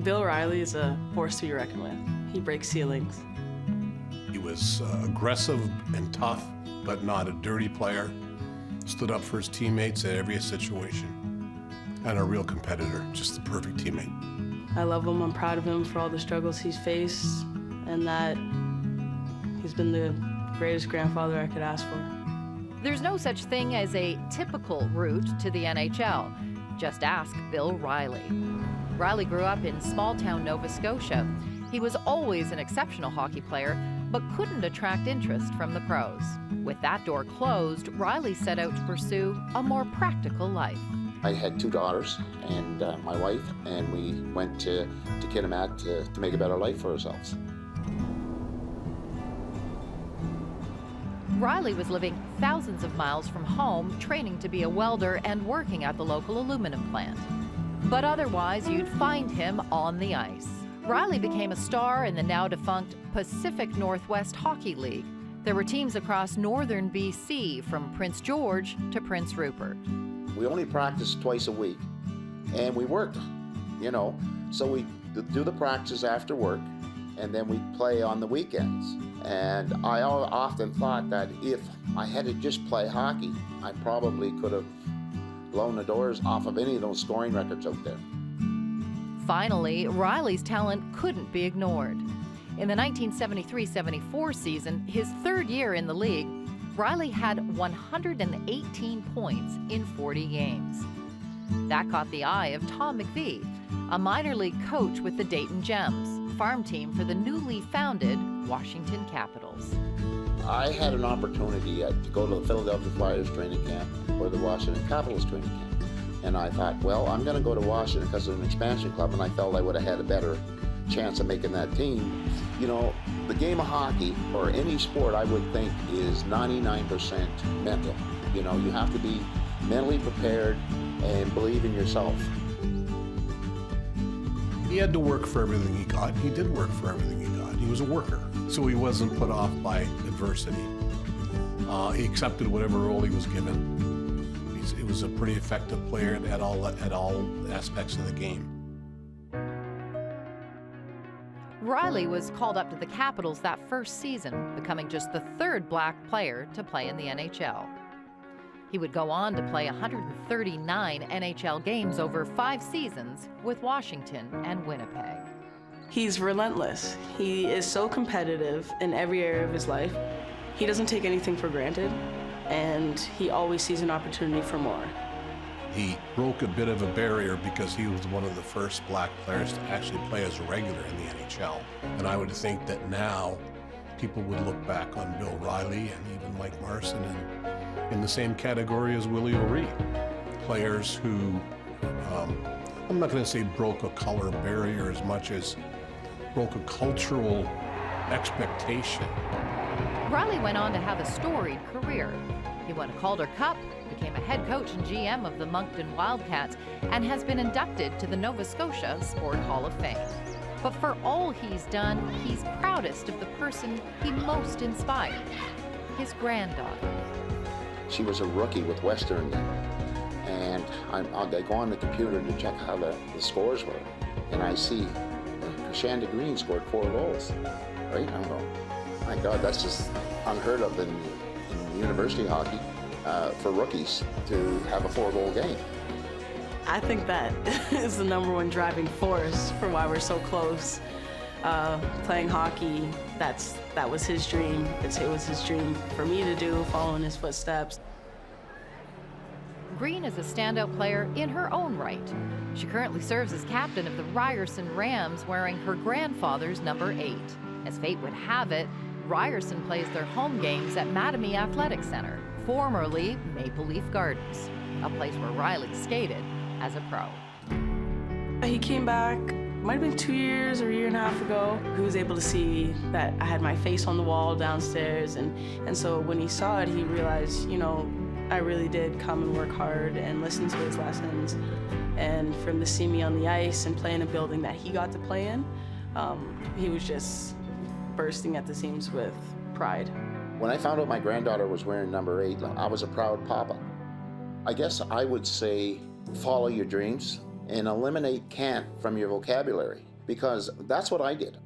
Bill Riley is a force to be reckoned with. He breaks ceilings. He was aggressive and tough, but not a dirty player. Stood up for his teammates at every situation. And a real competitor, just the perfect teammate. I love him. I'm proud of him for all the struggles he's faced, and that he's been the greatest grandfather I could ask for. There's no such thing as a typical route to the NHL. Just ask Bill Riley. Riley grew up in small-town Nova Scotia. He was always an exceptional hockey player, but couldn't attract interest from the pros. With that door closed, Riley set out to pursue a more practical life. I had 2 daughters and my wife, and we went to Kitimat to make a better life for ourselves. Riley was living thousands of miles from home, training to be a welder and working at the local aluminum plant. But otherwise, you'd find him on the ice. Riley became a star in the now-defunct Pacific Northwest Hockey League. There were teams across northern BC, from Prince George to Prince Rupert. We only practiced twice a week, and we worked, you know. So we do the practice after work, and then we play on the weekends. And I often thought that if I had to just play hockey, I probably could have blown the doors off of any of those scoring records out there. Finally, Riley's talent couldn't be ignored. In the 1973-74 season, his 3rd year in the league, Riley had 118 points in 40 games. That caught the eye of Tom McVie, a minor league coach with the Dayton Gems, farm team for the newly founded Washington Capitals. I had an opportunity to go to the Philadelphia Flyers training camp or the Washington Capitals training camp. And I thought, well, I'm going to go to Washington because it's an expansion club, and I felt I would have had a better chance of making that team. You know, the game of hockey, or any sport, I would think, is 99% mental. You know, you have to be mentally prepared and believe in yourself. He had to work for everything he got. He did work for everything he got. He was a worker, so he wasn't put off by adversity. He accepted whatever role he was given. He was a pretty effective player at all aspects of the game. Riley was called up to the Capitals that first season, becoming just the 3rd black player to play in the NHL. He would go on to play 139 NHL games over 5 seasons with Washington and Winnipeg. He's relentless. He is so competitive in every area of his life. He doesn't take anything for granted, and he always sees an opportunity for more. He broke a bit of a barrier because he was one of the first black players to actually play as a regular in the NHL. And I would think that now people would look back on Bill Riley and even Mike Marson in the same category as Willie O'Ree. Players who, I'm not going to say broke a color barrier as much as broke a cultural expectation. Riley went on to have a storied career. He won a Calder Cup, became a head coach and GM of the Moncton Wildcats, and has been inducted to the Nova Scotia Sport Hall of Fame. But for all he's done, he's proudest of the person he most inspired, his granddaughter. She was a rookie with Western then, and I go on the computer to check how the scores were, and I see Shanda Green scored 4 goals, right? I'm going, my God, that's just unheard of in university hockey for rookies to have a 4-goal game. I think that is the #1 driving force for why we're so close. Playing hockey, that was his dream. It was his dream for me to do, following his footsteps. Green is a standout player in her own right. She currently serves as captain of the Ryerson Rams, wearing her grandfather's number 8. As fate would have it, Ryerson plays their home games at Mattamy Athletic Center, formerly Maple Leaf Gardens, a place where Riley skated as a pro. He came back, might have been 2 years or a year and a half ago. He was able to see that I had my face on the wall downstairs, and so when he saw it, he realized, you know, I really did come and work hard and listen to his lessons. And for him to see me on the ice and play in a building that he got to play in, he was just bursting at the seams with pride. When I found out my granddaughter was wearing number 8, I was a proud papa. I guess I would say follow your dreams and eliminate can't from your vocabulary. because that's what I did.